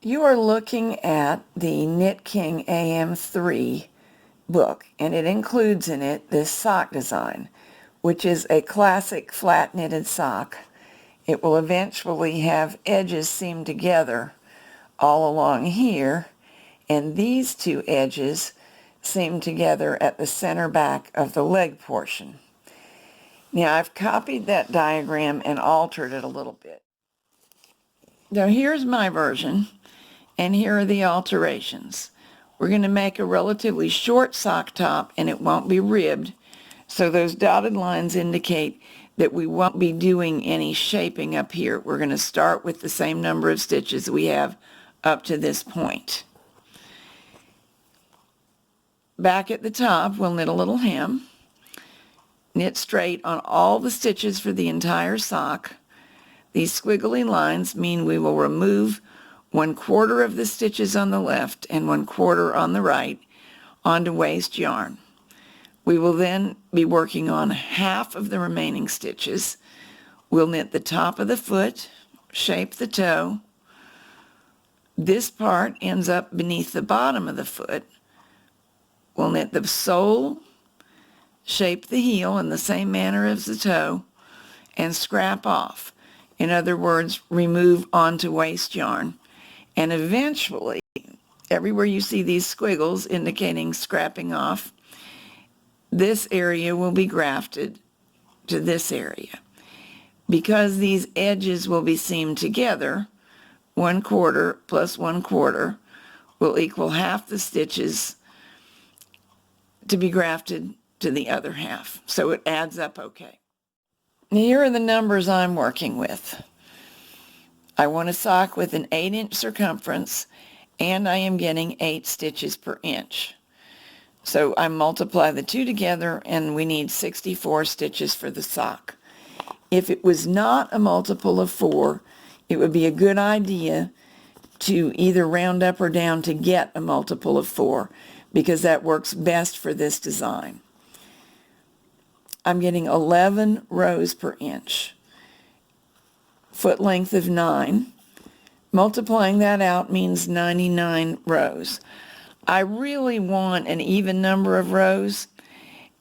You are looking at the KnitKing AM3 book, and it includes in it this sock design, which is a classic flat knitted sock. It will eventually have edges seamed together all along here, and these two edges seam together at the center back of the leg portion. Now I've copied that diagram and altered it a little bit. Now here's my version, and here are the alterations. We're going to make a relatively short sock top, and it won't be ribbed, so those dotted lines indicate that we won't be doing any shaping up here. We're going to start with the same number of stitches we have up to this point. Back at the top, we'll knit a little hem, knit straight on all the stitches for the entire sock. These squiggly lines mean we will remove 1/4 of the stitches on the left and 1/4 on the right onto waste yarn. We will then be working on half of the remaining stitches. We'll knit the top of the foot, shape the toe. This part ends up beneath the bottom of the foot. We'll knit the sole, shape the heel in the same manner as the toe, and scrap off. In other words, remove onto waste yarn. And eventually, everywhere you see these squiggles indicating scrapping off, this area will be grafted to this area. Because these edges will be seamed together, 1/4 plus 1/4 will equal half the stitches to be grafted to the other half. So it adds up okay. Here are the numbers I'm working with. I want a sock with an 8-inch circumference, and I am getting 8 stitches per inch. So I multiply the two together, and we need 64 stitches for the sock. If it was not a multiple of 4, it would be a good idea to either round up or down to get a multiple of 4, because that works best for this design. I'm getting 11 rows per inch, foot length of 9. Multiplying that out means 99 rows. I really want an even number of rows,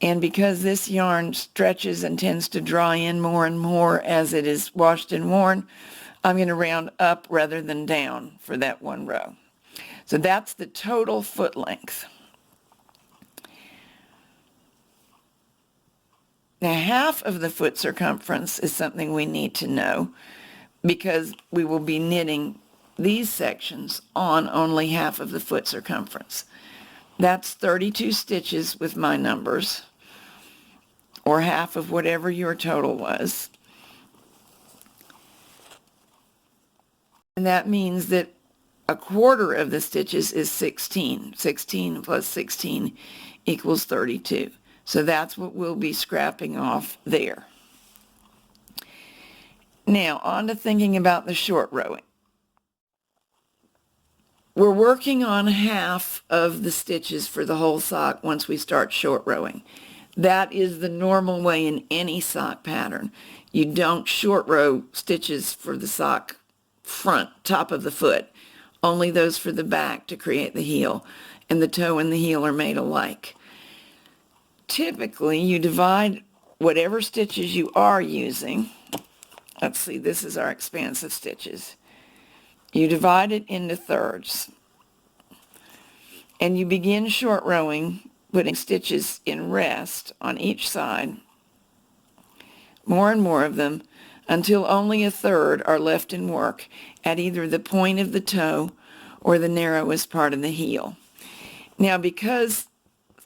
and because this yarn stretches and tends to dry in more and more as it is washed and worn, I'm going to round up rather than down for that one row. So that's the total foot length. Now, half of the foot circumference is something we need to know, because we will be knitting these sections on only half of the foot circumference. That's 32 stitches with my numbers, or half of whatever your total was. And that means that 1/4 of the stitches is 16. 16 plus 16 equals 32. So that's what we'll be scrapping off there. Now, on to thinking about the short rowing. We're working on half of the stitches for the whole sock once we start short rowing. That is the normal way in any sock pattern. You don't short row stitches for the sock front, top of the foot, only those for the back to create the heel, and the toe and the heel are made alike. Typically, you divide whatever stitches you are using. Let's see, this is our expanse of stitches. You divide it into thirds, and you begin short rowing, putting stitches in rest on each side, more and more of them, until only 1/3 are left in work at either the point of the toe or the narrowest part of the heel. Now, because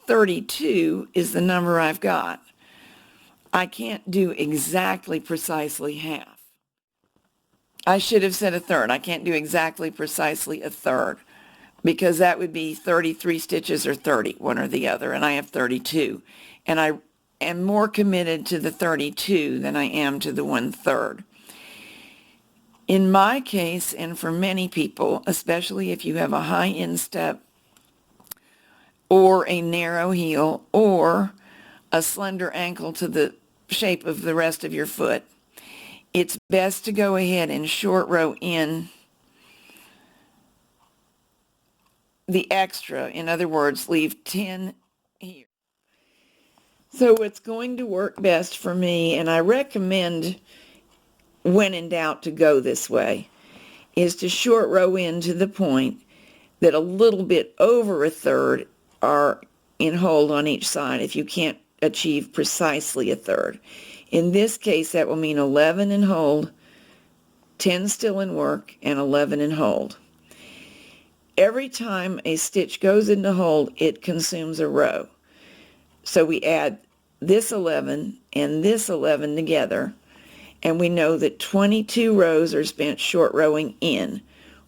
32 is the number I've got, I can't do exactly precisely half. I should have said 1/3. I can't do exactly precisely 1/3, because that would be 33 stitches or 30, one or the other, and I have 32. And I am more committed to the 32 than I am to the 1/3. In my case, and for many people, especially if you have a high instep or a narrow heel or a slender ankle to the shape of the rest of your foot, it's best to go ahead and short row in the extra. In other words, leave 10 here. So what's going to work best for me, and I recommend when in doubt to go this way, is to short row in to the point that a little bit over a third are in hold on each side if you can't achieve precisely a third. In this case, that will mean 11 in hold, 10 still in work, and 11 in hold. Every time a stitch goes into hold, it consumes a row. So we add this 11 and this 11 together, and we know that 22 rows are spent short rowing in,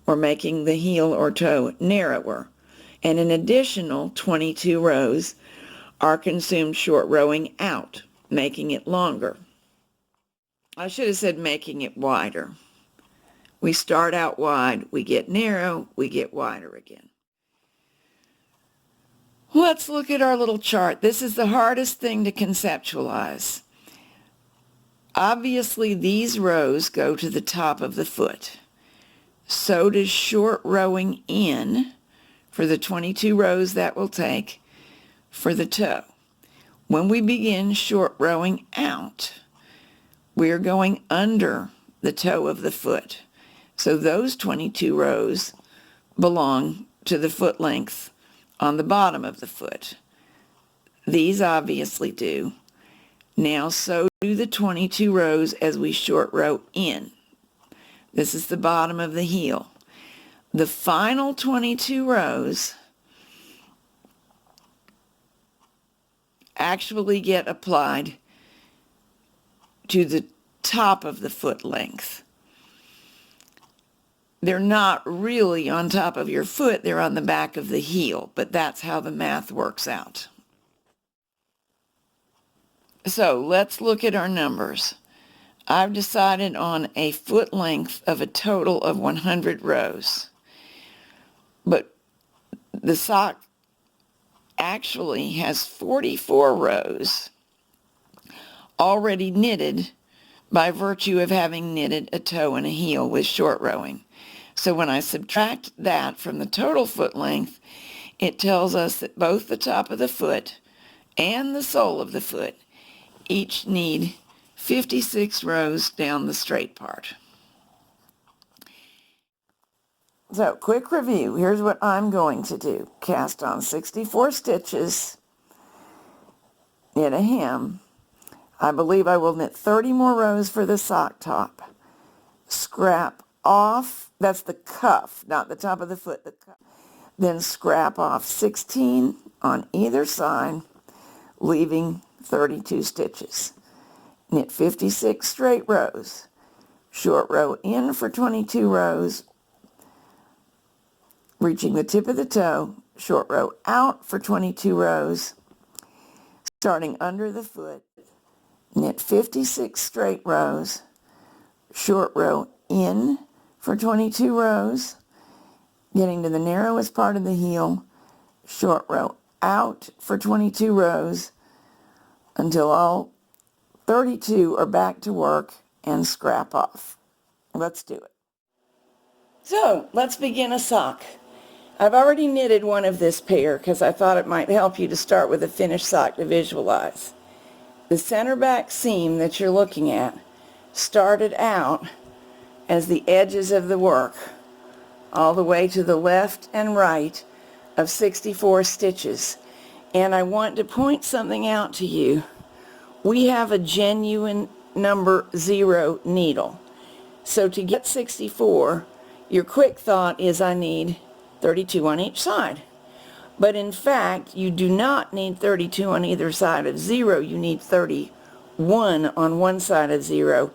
or making the heel or toe narrower, and an additional 22 rows are consumed short rowing out, making it longer. I should have said making it wider. We start out wide, we get narrow, we get wider again. Let's look at our little chart. This is the hardest thing to conceptualize. Obviously, these rows go to the top of the foot. So does short rowing in for the 22 rows that will take for the toe. When we begin short rowing out, we're going under the toe of the foot. So those 22 rows belong to the foot length on the bottom of the foot. These obviously do. Now so do the 22 rows as we short row in. This is the bottom of the heel. The final 22 rows actually get applied to the top of the foot length. They're not really on top of your foot, they're on the back of the heel, but that's how the math works out. So let's look at our numbers. I've decided on a foot length of a total of 100 rows. But the sock actually has 44 rows already knitted by virtue of having knitted a toe and a heel with short rowing. So when I subtract that from the total foot length, it tells us that both the top of the foot and the sole of the foot each need 56 rows down the straight part. So, quick review. Here's what I'm going to do. Cast on 64 stitches, knit a hem. I believe I will knit 30 more rows for the sock top. Scrap off, that's the cuff, not the top of the foot, the cuff. Then scrap off 16 on either side, leaving 32 stitches. Knit 56 straight rows. Short row in for 22 rows, reaching the tip of the toe. Short row out for 22 rows, starting under the foot. Knit 56 straight rows. Short row in for 22 rows, getting to the narrowest part of the heel. Short row out for 22 rows until all 32 are back to work, and scrap off. Let's do it. So let's begin a sock. I've already knitted one of this pair because I thought it might help you to start with a finished sock to visualize. The center back seam that you're looking at started out as the edges of the work all the way to the left and right of 64 stitches. And I want to point something out to you. We have a genuine number 0 needle. So to get 64, your quick thought is I need 32 on each side. But in fact, you do not need 32 on either side of 0. You need 31 on one side of 0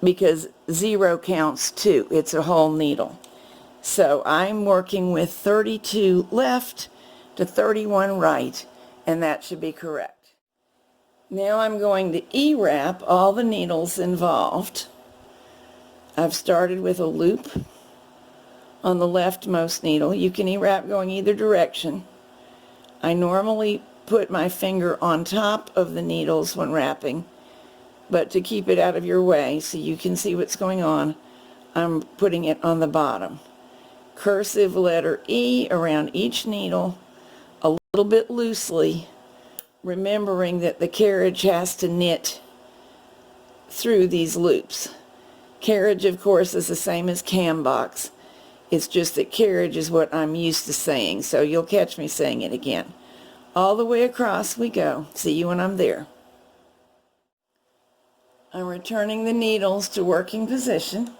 because 0 counts 2. It's a whole needle. So I'm working with 32 left to 31 right, and that should be correct. Now I'm going to E-wrap all the needles involved. I've started with a loop on the leftmost needle. You can E-wrap going either direction. I normally put my finger on top of the needles when wrapping, but to keep it out of your way so you can see what's going on, I'm putting it on the bottom. cursive letter E around each needle a little bit loosely, remembering that the carriage has to knit through these loops. Carriage, of course, is the same as cambox. It's just that carriage is what I'm used to saying, so you'll catch me saying it again. All the way across we go. See you when I'm there. I'm returning the needles to working position,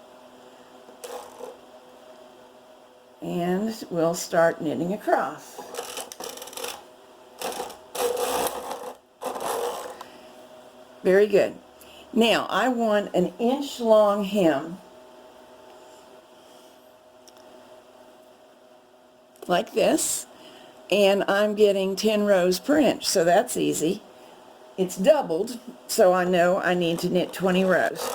and we'll start knitting across. Very good. Now I want an inch long hem like this, and I'm getting 10 rows per inch, so that's easy. It's doubled, so I know I need to knit 20 rows.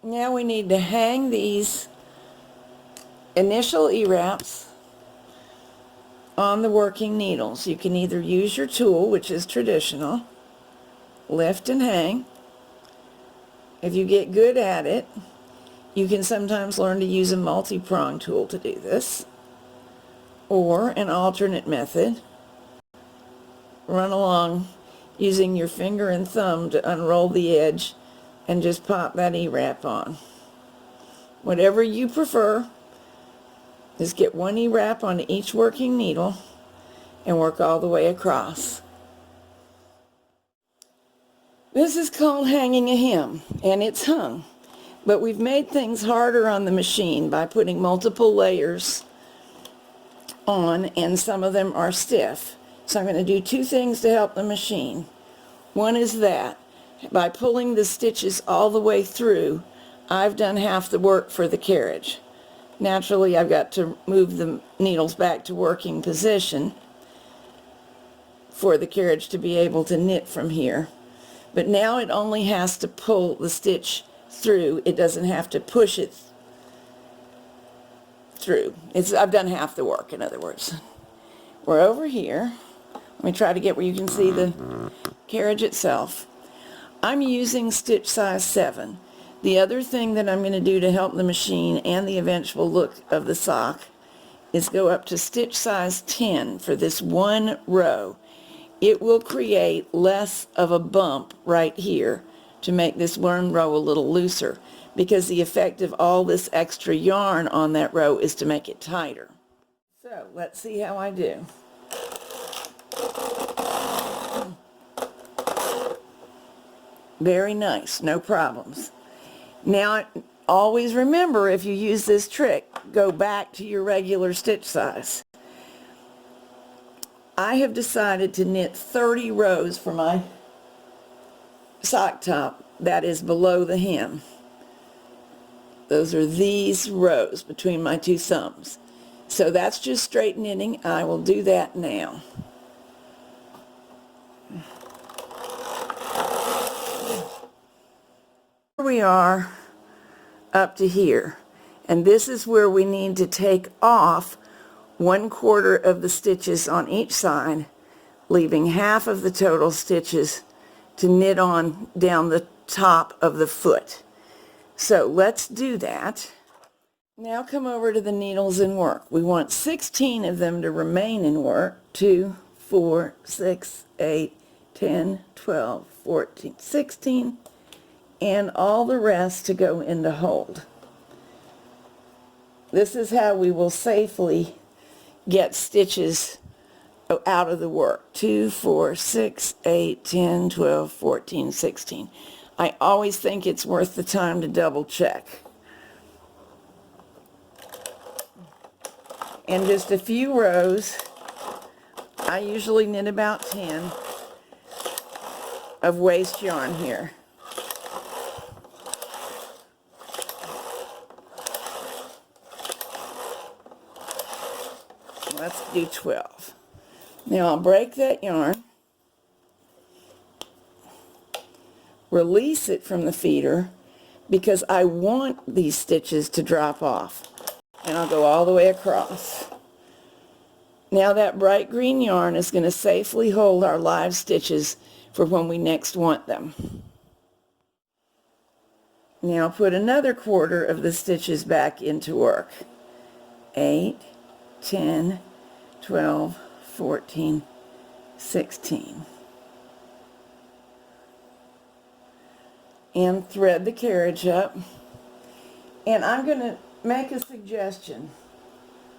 Now we need to hang these initial E-wraps on the working needles. You can either use your tool, which is traditional, lift and hang. If you get good at it, you can sometimes learn to use a multi-prong tool to do this, or an alternate method. Run along using your finger and thumb to unroll the edge and just pop that E-wrap on. Whatever you prefer, just get one E-wrap on each working needle and work all the way across. This is called hanging a hem, and it's hung, but we've made things harder on the machine by putting multiple layers on, and some of them are stiff. So I'm going to do two things to help the machine. One is that by pulling the stitches all the way through, I've done half the work for the carriage. Naturally, I've got to move the needles back to working position for the carriage to be able to knit from here. But now it only has to pull the stitch through. It doesn't have to push it through. I've done half the work, in other words. We're over here. Let me try to get where you can see the carriage itself. I'm using stitch size 7. The other thing that I'm going to do to help the machine and the eventual look of the sock is go up to stitch size 10 for this one row. It will create less of a bump right here to make this one row a little looser, because the effect of all this extra yarn on that row is to make it tighter. So let's see how I do. Very nice, no problems. Now, always remember, if you use this trick, go back to your regular stitch size. I have decided to knit 30 rows for my sock top that is below the hem. Those are these rows between my two thumbs. So that's just straight knitting. I will do that now. Here we are up to here, and this is where we need to take off 1/4 of the stitches on each side, leaving half of the total stitches to knit on down the top of the foot. So let's do that. Now come over to the needles in work. We want 16 of them to remain in work. 2, 4, 6, 8, 10, 12, 14, 16, and all the rest to go into hold. This is how we will safely get stitches out of the work. 2, 4, 6, 8, 10, 12, 14, 16. I always think it's worth the time to double check. And just a few rows. I usually knit about 10 of waste yarn here. Let's do 12. Now I'll break that yarn, release it from the feeder, because I want these stitches to drop off. And I'll go all the way across. Now that bright green yarn is going to safely hold our live stitches for when we next want them. Now put another quarter of the stitches back into work. 8, 10, 12, 14, 16. And thread the carriage up. And I'm going to make a suggestion.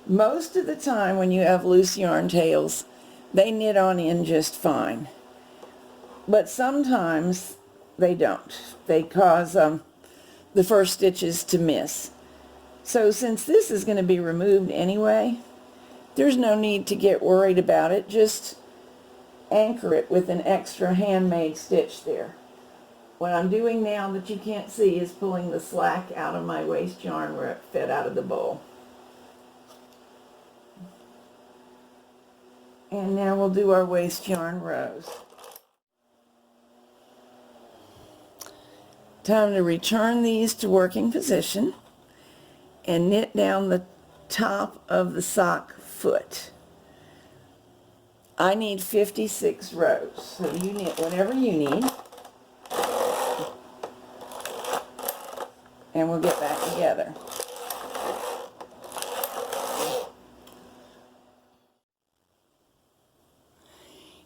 Most of the time when you have loose yarn tails, they knit on in just fine. But sometimes they don't. They cause the first stitches to miss. So since this is going to be removed anyway, there's no need to get worried about it. Just anchor it with an extra handmade stitch there. What I'm doing now that you can't see is pulling the slack out of my waste yarn where it fed out of the bowl. And now we'll do our waste yarn rows. Time to return these to working position and knit down the top of the sock foot. I need 56 rows, so you knit whatever you need. And we'll get back together.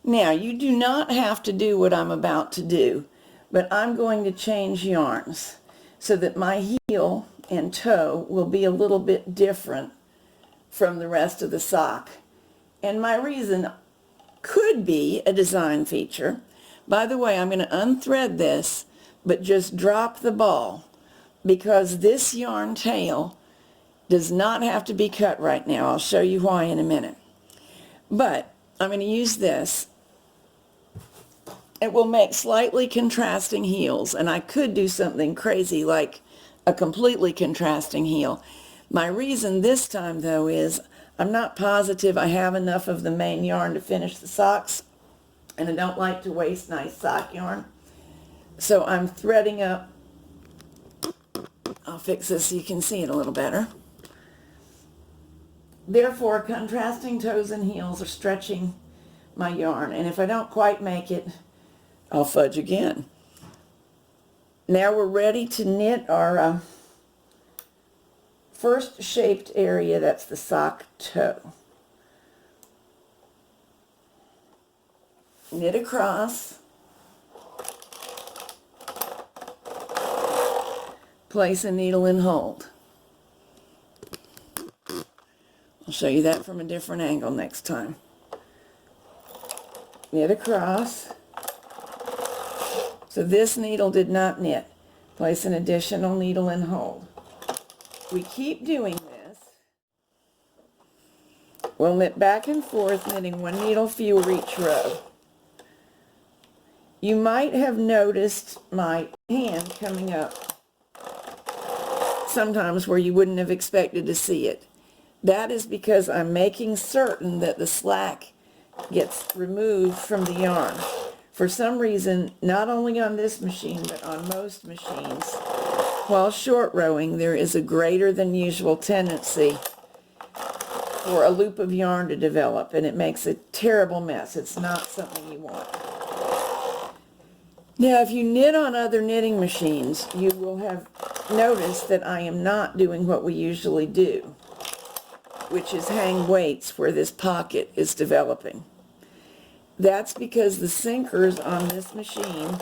Now, you do not have to do what I'm about to do, but I'm going to change yarns so that my heel and toe will be a little bit different from the rest of the sock. And my reason could be a design feature. By the way, I'm going to unthread this, but just drop the ball, because this yarn tail does not have to be cut right now. I'll show you why in a minute. But I'm going to use this. It will make slightly contrasting heels, and I could do something crazy like a completely contrasting heel. My reason this time, though, is I'm not positive I have enough of the main yarn to finish the socks, and I don't like to waste nice sock yarn. So I'm threading up. I'll fix this so you can see it a little better. Therefore, contrasting toes and heels are stretching my yarn, and if I don't quite make it, I'll fudge again. Now we're ready to knit our first shaped area, that's the sock toe. Knit across, place a needle and hold. I'll show you that from a different angle next time. Knit across. So this needle did not knit. Place an additional needle and hold. We keep doing this. We'll knit back and forth, knitting one needle fewer each row. You might have noticed my hand coming up sometimes where you wouldn't have expected to see it. That is because I'm making certain that the slack gets removed from the yarn. For some reason, not only on this machine, but on most machines, while short rowing, there is a greater than usual tendency for a loop of yarn to develop, and it makes a terrible mess. It's not something you want. Now, if you knit on other knitting machines, you will have noticed that I am not doing what we usually do, which is hang weights where this pocket is developing. That's because the sinkers on this machine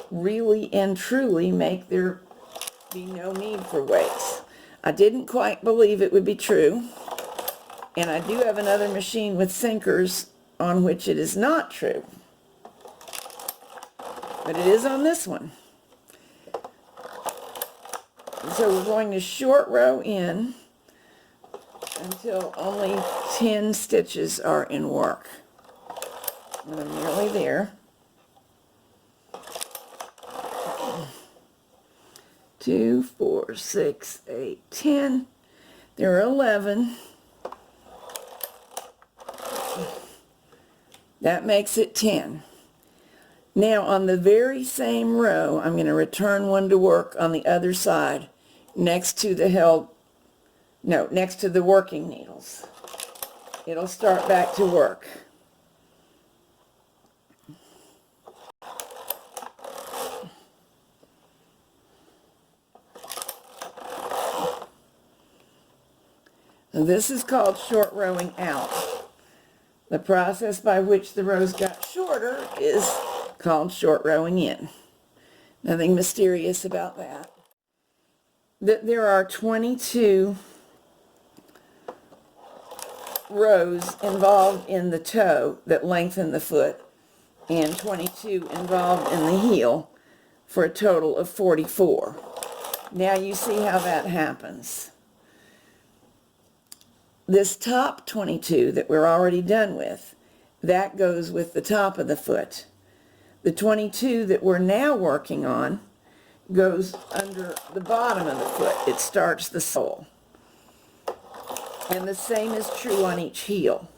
really and truly make there be no need for weights. I didn't quite believe it would be true, and I do have another machine with sinkers on which it is not true, but it is on this one. So we're going to short row in until only 10 stitches are in work. And I'm nearly there. 2, 4, 6, 8, 10. There are 11. That makes it 10. Now on the very same row, I'm going to return one to work on the other side next to the next to the working needles. It'll start back to work. Now this is called short rowing out. The process by which the rows got shorter is called short rowing in. Nothing mysterious about that. There are 22 rows involved in the toe that lengthen the foot and 22 involved in the heel for a total of 44. Now you see how that happens. This top 22 that we're already done with, that goes with the top of the foot. The 22 that we're now working on goes under the bottom of the foot. It starts the sole. And the same is true on each heel.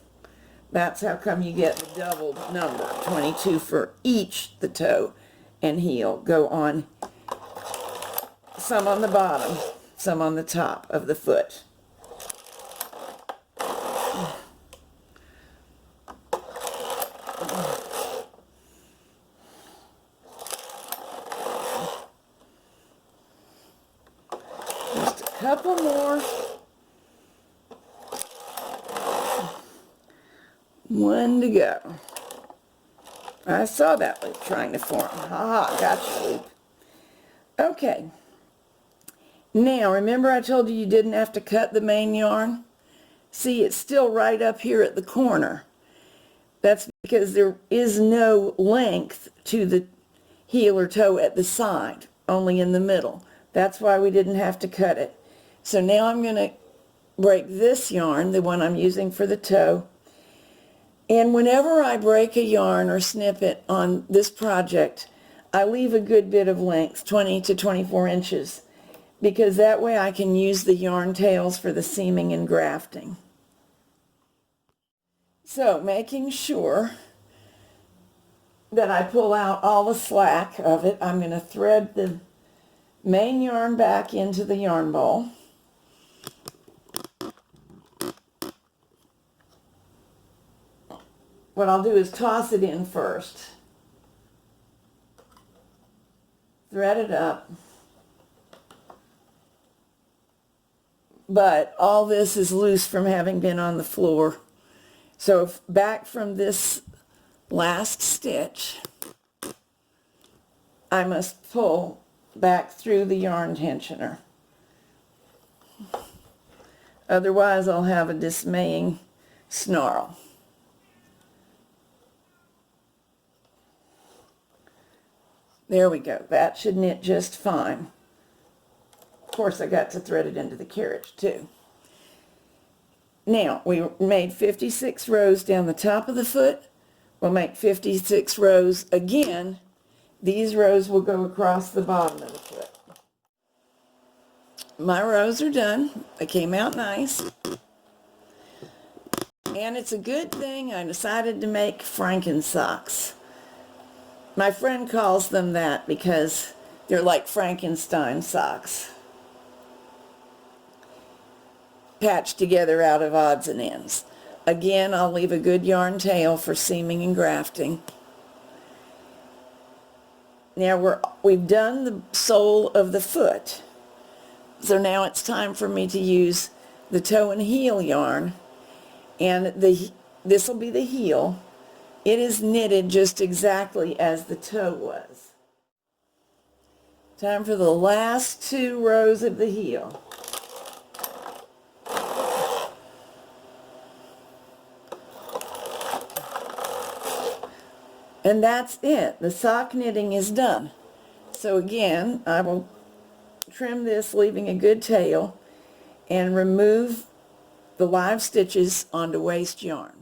That's how come you get the doubled number. 22 for each the toe and heel go on, some on the bottom, some on the top of the foot. Just a couple more. One to go. I saw that loop trying to form. Ha, gotcha, loop. Okay. Now, remember I told you didn't have to cut the main yarn? See, it's still right up here at the corner. That's because there is no length to the heel or toe at the side, only in the middle. That's why we didn't have to cut it. So now I'm going to break this yarn, the one I'm using for the toe. And whenever I break a yarn or snip it on this project, I leave a good bit of length, 20 to 24 inches, because that way I can use the yarn tails for the seaming and grafting. So making sure that I pull out all the slack of it, I'm going to thread the main yarn back into the yarn bowl. What I'll do is toss it in first, thread it up, but all this is loose from having been on the floor. So back from this last stitch, I must pull back through the yarn tensioner. Otherwise I'll have a dismaying snarl. There we go. That should knit just fine. Of course, I got to thread it into the carriage too. Now, we made 56 rows down the top of the foot. We'll make 56 rows again. These rows will go across the bottom of the foot. My rows are done. They came out nice. And it's a good thing I decided to make Franken socks. My friend calls them that because they're like Frankenstein socks, patched together out of odds and ends. Again, I'll leave a good yarn tail for seaming and grafting. Now we've done the sole of the foot, so now it's time for me to use the toe and heel yarn, and this will be the heel. It is knitted just exactly as the toe was. Time for the last 2 rows of the heel. And that's it. The sock knitting is done. So again, I will trim this, leaving a good tail, and remove the live stitches onto waste yarn.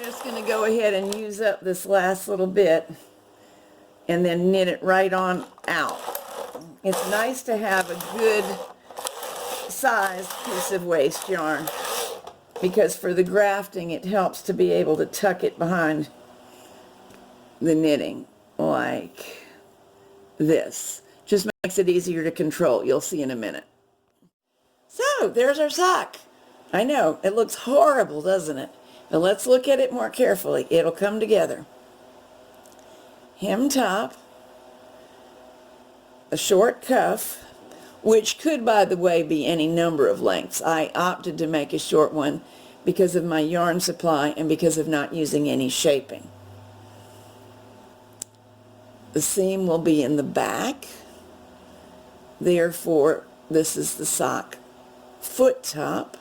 just going to go ahead and use up this last little bit and then knit it right on out. It's nice to have a good sized piece of waste yarn because for the grafting it helps to be able to tuck it behind the knitting like this. Just makes it easier to control. You'll see in a minute. So there's our sock. I know, it looks horrible, doesn't it? But let's look at it more carefully. It'll come together. Hem top, a short cuff, which could, by the way, be any number of lengths. I opted to make a short one because of my yarn supply and because of not using any shaping. The seam will be in the back. Therefore, this is the sock foot top,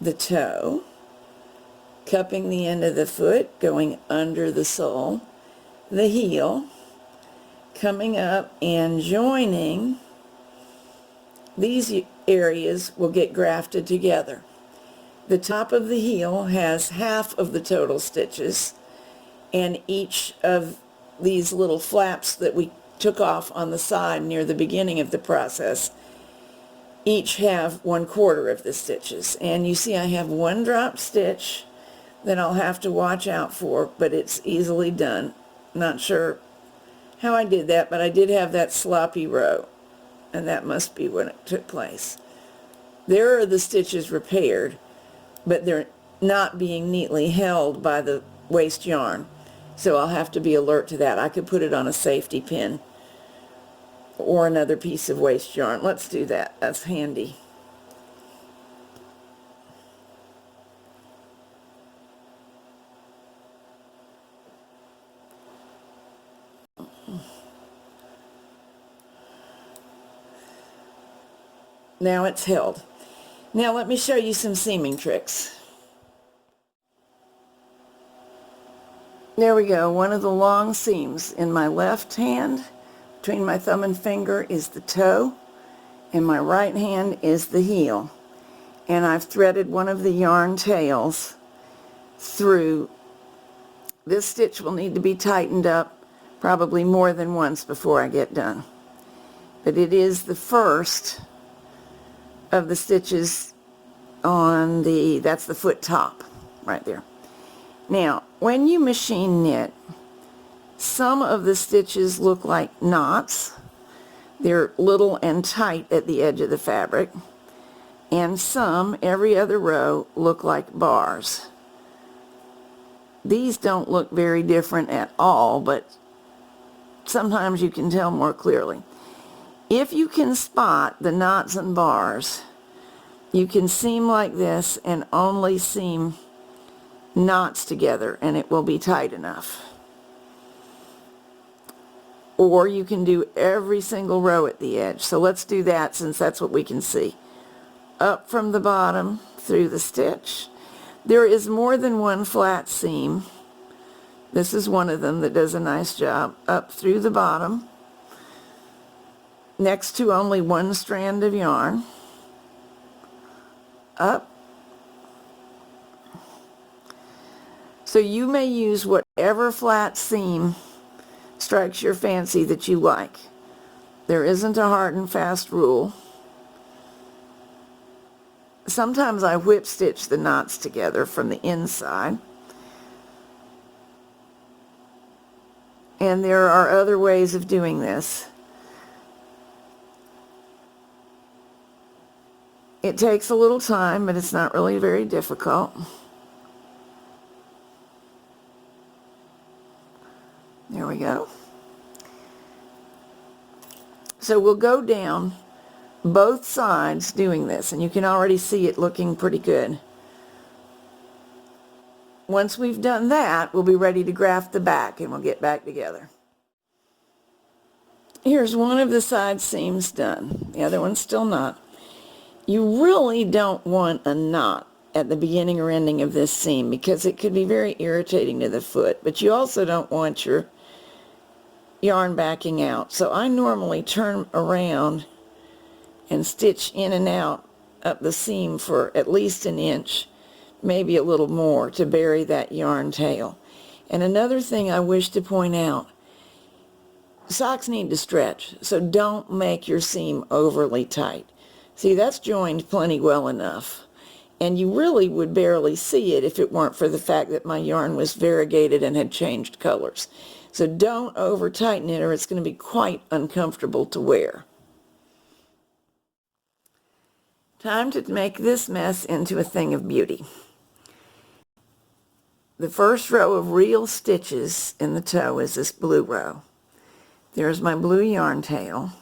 the toe, cupping the end of the foot, going under the sole, the heel, coming up and joining. These areas will get grafted together. The top of the heel has half of the total stitches, and each of these little flaps that we took off on the side near the beginning of the process each have 1/4 of the stitches. And you see I have one drop stitch that I'll have to watch out for, but it's easily done. Not sure how I did that, but I did have that sloppy row, and that must be when it took place. There are the stitches repaired, but they're not being neatly held by the waste yarn, so I'll have to be alert to that. I could put it on a safety pin or another piece of waste yarn. Let's do that. That's handy. Now it's held. Now let me show you some seaming tricks. There we go. One of the long seams in my left hand, between my thumb and finger, is the toe, and my right hand is the heel. And I've threaded one of the yarn tails through. This stitch will need to be tightened up probably more than once before I get done. But it is the first of the stitches on the, that's the foot top right there. Now, when you machine knit, some of the stitches look like knots. They're little and tight at the edge of the fabric. And some, every other row, look like bars. These don't look very different at all, but sometimes you can tell more clearly. If you can spot the knots and bars, you can seam like this and only seam knots together, and it will be tight enough. Or you can do every single row at the edge. So let's do that, since that's what we can see. Up from the bottom through the stitch. There is more than one flat seam. This is one of them that does a nice job. Up through the bottom, next to only one strand of yarn. Up. So you may use whatever flat seam strikes your fancy that you like. There isn't a hard and fast rule. Sometimes I whip stitch the knots together from the inside. And there are other ways of doing this. It takes a little time, but it's not really very difficult. There we go. So we'll go down both sides doing this, and you can already see it looking pretty good. Once we've done that, we'll be ready to graft the back, and we'll get back together. Here's one of the side seams done. The other one's still not. You really don't want a knot at the beginning or ending of this seam because it could be very irritating to the foot, but you also don't want your yarn backing out. So I normally turn around and stitch in and out up the seam for at least an inch maybe a little more to bury that yarn tail. And another thing I wish to point out, socks need to stretch, so don't make your seam overly tight. See, that's joined plenty well enough. And you really would barely see it if it weren't for the fact that my yarn was variegated and had changed colors. So don't over tighten it or it's going to be quite uncomfortable to wear. Time to make this mess into a thing of beauty. The first row of real stitches in the toe is this blue row. There's my blue yarn tail,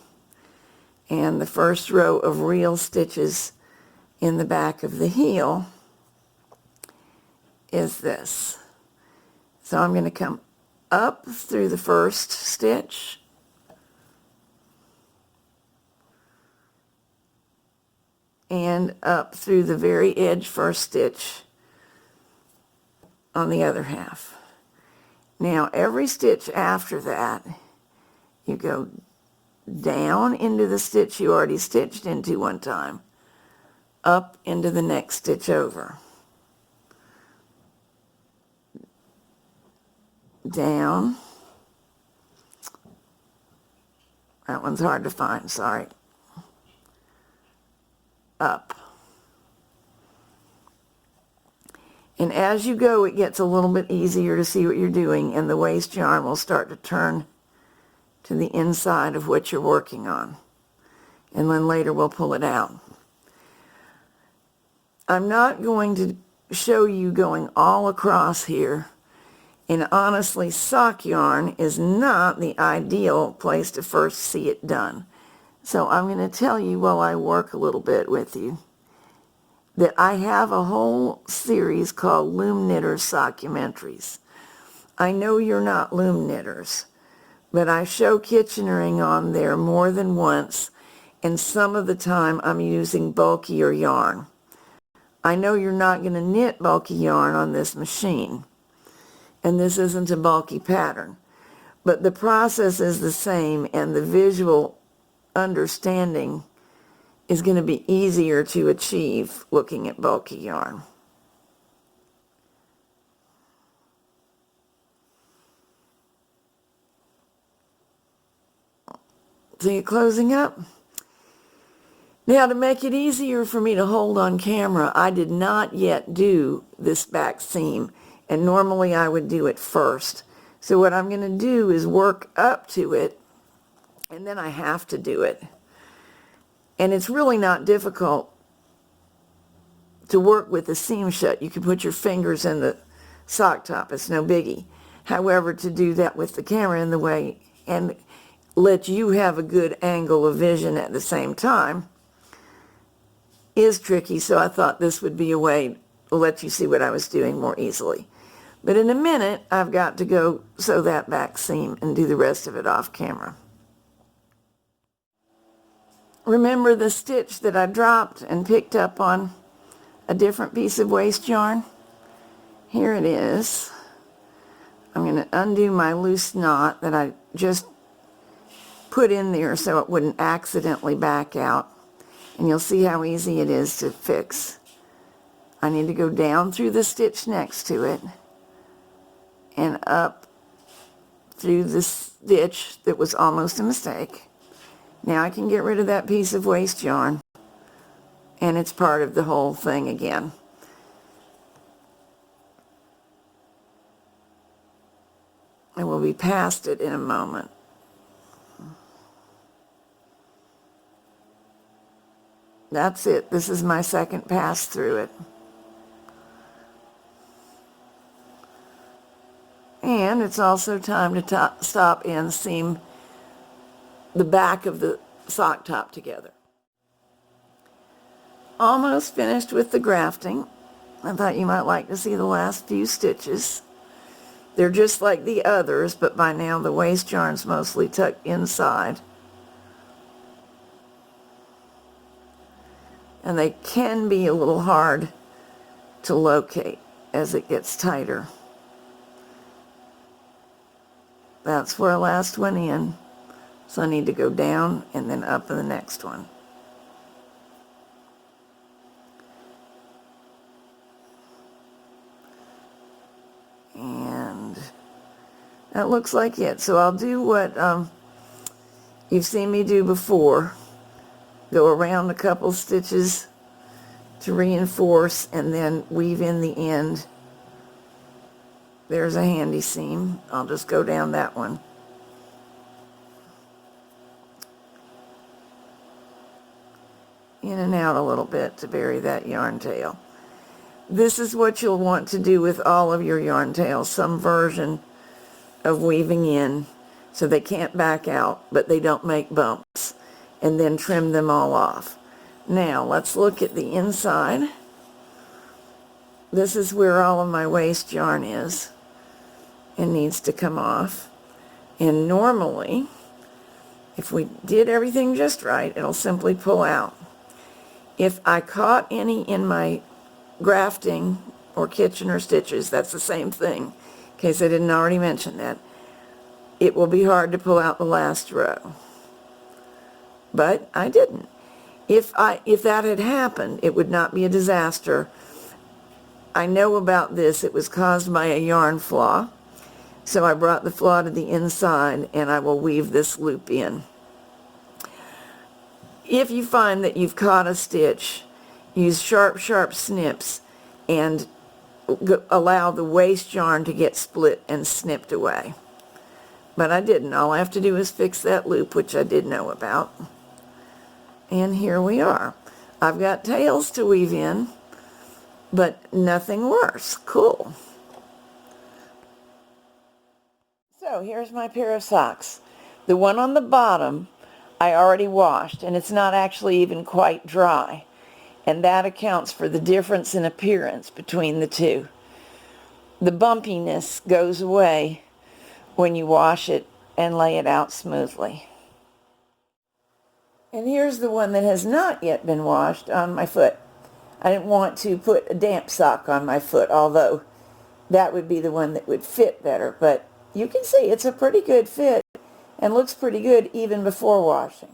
and the first row of real stitches in the back of the heel is this. So I'm going to come up through the first stitch, and up through the very edge first stitch on the other half. Now every stitch after that, you go down into the stitch you already stitched into one time, up into the next stitch over, down, that one's hard to find, sorry, up. And as you go, it gets a little bit easier to see what you're doing, and the waste yarn will start to turn to the inside of what you're working on. And then later we'll pull it out. I'm not going to show you going all across here. And honestly, sock yarn is not the ideal place to first see it done. So I'm going to tell you while I work a little bit with you that I have a whole series called Loom Knitters Sockumentaries. I know you're not loom knitters, but I show kitchenering on there more than once, and some of the time I'm using bulkier yarn. I know you're not going to knit bulky yarn on this machine, and this isn't a bulky pattern, but the process is the same, and the visual understanding is going to be easier to achieve looking at bulky yarn. See it closing up? Now, to make it easier for me to hold on camera, I did not yet do this back seam, and normally I would do it first. So what I'm going to do is work up to it, and then I have to do it. And it's really not difficult to work with the seam shut. You can put your fingers in the sock top. It's no biggie. However, to do that with the camera in the way and let you have a good angle of vision at the same time is tricky. So I thought this would be a way to let you see what I was doing more easily. But in a minute, I've got to go sew that back seam and do the rest of it off camera. Remember the stitch that I dropped and picked up on a different piece of waste yarn? Here it is. I'm going to undo my loose knot that I just put in there so it wouldn't accidentally back out. And you'll see how easy it is to fix. I need to go down through the stitch next to it and up through the stitch that was almost a mistake. Now I can get rid of that piece of waste yarn, and it's part of the whole thing again. And we'll be past it in a moment. That's it. This is my second pass through it. And it's also time to stop and seam the back of the sock top together. Almost finished with the grafting. I thought you might like to see the last few stitches. They're just like the others, but by now the waste yarn's mostly tucked inside. And they can be a little hard to locate as it gets tighter. That's where I last went in. So I need to go down and then up in the next one. That looks like it. So I'll do what you've seen me do before. Go around a couple stitches to reinforce and then weave in the end. There's a handy seam. I'll just go down that one. In and out a little bit to bury that yarn tail. This is what you'll want to do with all of your yarn tails, some version of weaving in so they can't back out, but they don't make bumps, and then trim them all off. Now let's look at the inside. This is where all of my waste yarn is and needs to come off. And normally, if we did everything just right, it'll simply pull out. If I caught any in my grafting or Kitchener stitches, that's the same thing, in case I didn't already mention that, it will be hard to pull out the last row. But I didn't. If that had happened, it would not be a disaster. I know about this. It was caused by a yarn flaw. So I brought the flaw to the inside, and I will weave this loop in. If you find that you've caught a stitch, use sharp, sharp snips and allow the waste yarn to get split and snipped away. But I didn't. All I have to do is fix that loop, which I did know about. And here we are. I've got tails to weave in, but nothing worse. Cool. So here's my pair of socks. The one on the bottom I already washed, and it's not actually even quite dry. And that accounts for the difference in appearance between the two. The bumpiness goes away when you wash it and lay it out smoothly. And here's the one that has not yet been washed on my foot. I didn't want to put a damp sock on my foot, although that would be the one that would fit better. But you can see it's a pretty good fit and looks pretty good even before washing.